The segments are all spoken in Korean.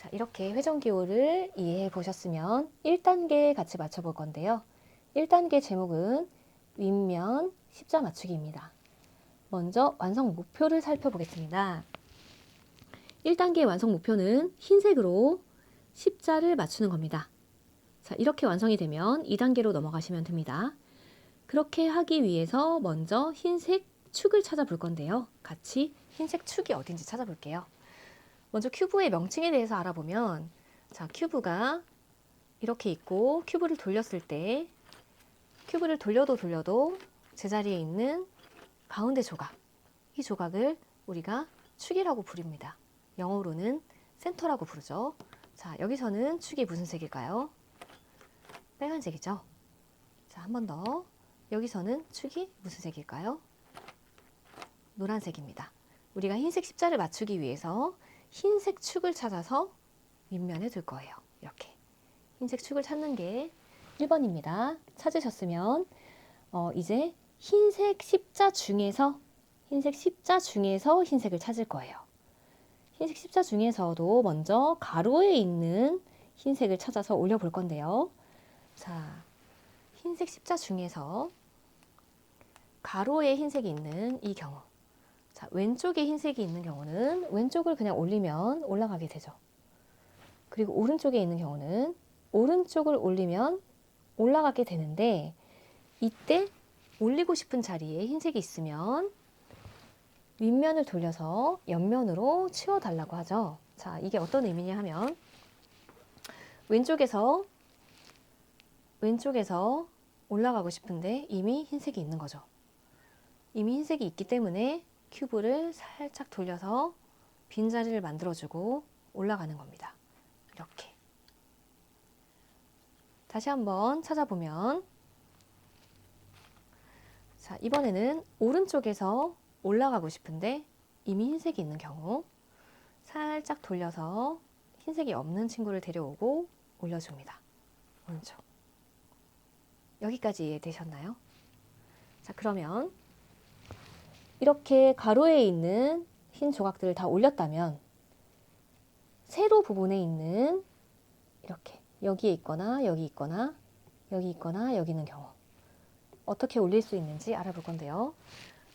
자, 이렇게 회전기호를 이해해 보셨으면 1단계 같이 맞춰볼 건데요. 1단계 제목은 윗면 십자 맞추기입니다. 먼저 완성 목표를 살펴보겠습니다. 1단계 완성 목표는 흰색으로 십자를 맞추는 겁니다. 자, 이렇게 완성이 되면 2단계로 넘어가시면 됩니다. 그렇게 하기 위해서 먼저 흰색 축을 찾아볼 건데요. 같이 흰색 축이 어딘지 찾아볼게요. 먼저 큐브의 명칭에 대해서 알아보면, 자, 큐브가 이렇게 있고 큐브를 돌렸을 때 큐브를 돌려도 제자리에 있는 가운데 조각, 이 조각을 우리가 축이라고 부릅니다. 영어로는 센터라고 부르죠. 자, 여기서는 축이 무슨 색일까요? 빨간색이죠. 자, 한 번 더. 여기서는 축이 무슨 색일까요? 노란색입니다. 우리가 흰색 십자를 맞추기 위해서 흰색 축을 찾아서 윗면에 둘 거예요. 이렇게 흰색 축을 찾는 게 1번입니다. 찾으셨으면 이제 흰색 십자 중에서 흰색을 찾을 거예요. 흰색 십자 중에서도 먼저 가로에 있는 흰색을 찾아서 올려볼 건데요. 자, 흰색 십자 중에서 가로에 흰색이 있는 이 경우, 자, 왼쪽에 흰색이 있는 경우는 왼쪽을 그냥 올리면 올라가게 되죠. 그리고 오른쪽에 있는 경우는 오른쪽을 올리면 올라가게 되는데, 이때 올리고 싶은 자리에 흰색이 있으면 윗면을 돌려서 옆면으로 치워달라고 하죠. 자, 이게 어떤 의미냐 하면 왼쪽에서 올라가고 싶은데 이미 흰색이 있는 거죠. 이미 흰색이 있기 때문에 큐브를 살짝 돌려서 빈자리를 만들어주고 올라가는 겁니다. 이렇게. 다시 한번 찾아보면, 자, 이번에는 오른쪽에서 올라가고 싶은데 이미 흰색이 있는 경우 살짝 돌려서 흰색이 없는 친구를 데려오고 올려줍니다. 오른쪽. 여기까지 이해되셨나요? 자, 그러면 이렇게 가로에 있는 흰 조각들을 다 올렸다면 세로 부분에 있는 이렇게 여기에 있거나 여기 있거나 여기 있거나 여기 있는 경우 어떻게 올릴 수 있는지 알아볼 건데요.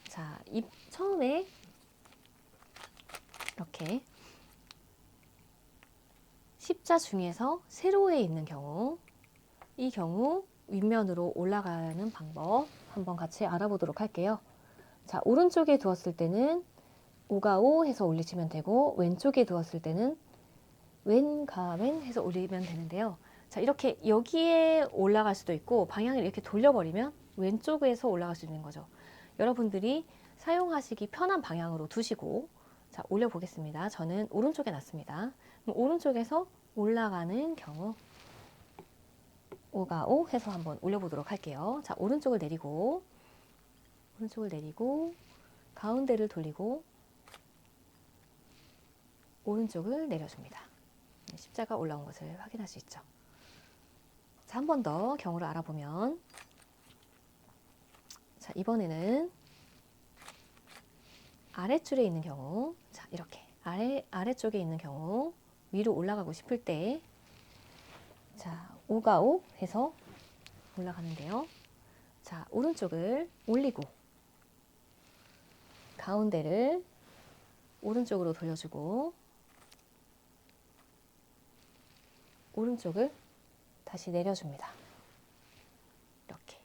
자, 처음에 이렇게 십자 중에서 세로에 있는 경우, 이 경우 윗면으로 올라가는 방법 한번 같이 알아보도록 할게요. 자, 오른쪽에 두었을 때는 오가오 해서 올리시면 되고, 왼쪽에 두었을 때는 왼가왼 해서 올리면 되는데요. 자, 이렇게 여기에 올라갈 수도 있고 방향을 이렇게 돌려버리면 왼쪽에서 올라갈 수 있는 거죠. 여러분들이 사용하시기 편한 방향으로 두시고, 자, 올려보겠습니다. 저는 오른쪽에 놨습니다. 그럼 오른쪽에서 올라가는 경우 오가오 해서 한번 올려보도록 할게요. 자, 오른쪽을 내리고 가운데를 돌리고 오른쪽을 내려줍니다. 십자가 올라온 것을 확인할 수 있죠. 자, 한 번 더 경우를 알아보면, 자, 이번에는 아래줄에 있는 경우, 자, 이렇게 아래쪽에 있는 경우 위로 올라가고 싶을 때, 자, 오가오 해서 올라가는데요. 자, 오른쪽을 올리고 가운데를 오른쪽으로 돌려주고 오른쪽을 다시 내려줍니다. 이렇게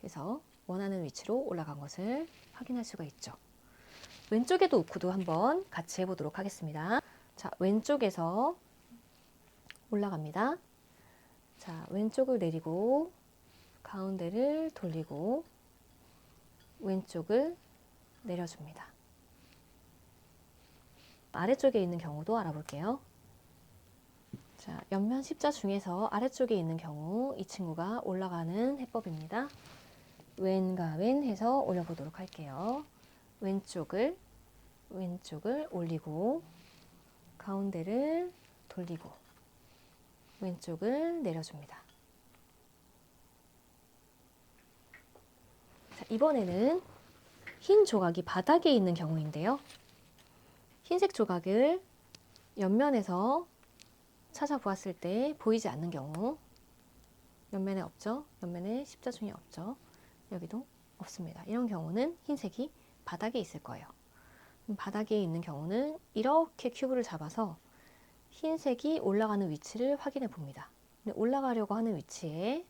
해서 원하는 위치로 올라간 것을 확인할 수가 있죠. 왼쪽에도 우크도 한번 같이 해보도록 하겠습니다. 자, 왼쪽에서 올라갑니다. 자, 왼쪽을 내리고 가운데를 돌리고 왼쪽을 내려줍니다. 아래쪽에 있는 경우도 알아볼게요. 자, 옆면 십자 중에서 아래쪽에 있는 경우 이 친구가 올라가는 해법입니다. 왼과 왼 해서 올려보도록 할게요. 왼쪽을 올리고 가운데를 돌리고 왼쪽을 내려줍니다. 자, 이번에는 흰 조각이 바닥에 있는 경우인데요. 흰색 조각을 옆면에서 찾아보았을 때 보이지 않는 경우, 옆면에 없죠? 옆면에 십자중이 없죠? 여기도 없습니다. 이런 경우는 흰색이 바닥에 있을 거예요. 바닥에 있는 경우는 이렇게 큐브를 잡아서 흰색이 올라가는 위치를 확인해 봅니다. 올라가라고 하는 위치에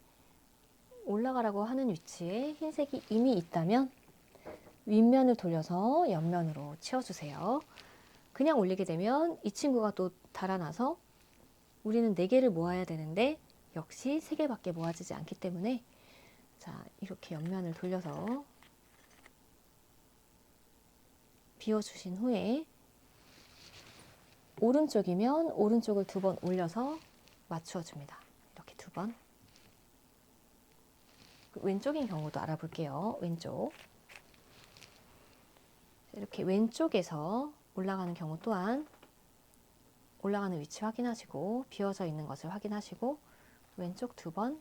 흰색이 이미 있다면 윗면을 돌려서 옆면으로 치워주세요. 그냥 올리게 되면 이 친구가 또 달아나서 우리는 4개를 모아야 되는데 역시 3개밖에 모아지지 않기 때문에, 자, 이렇게 옆면을 돌려서 비워주신 후에 오른쪽이면 오른쪽을 2번 올려서 맞추어 줍니다. 이렇게 2번. 왼쪽인 경우도 알아볼게요. 왼쪽. 이렇게 왼쪽에서 올라가는 경우 또한 올라가는 위치 확인하시고 비워져 있는 것을 확인하시고 왼쪽 2번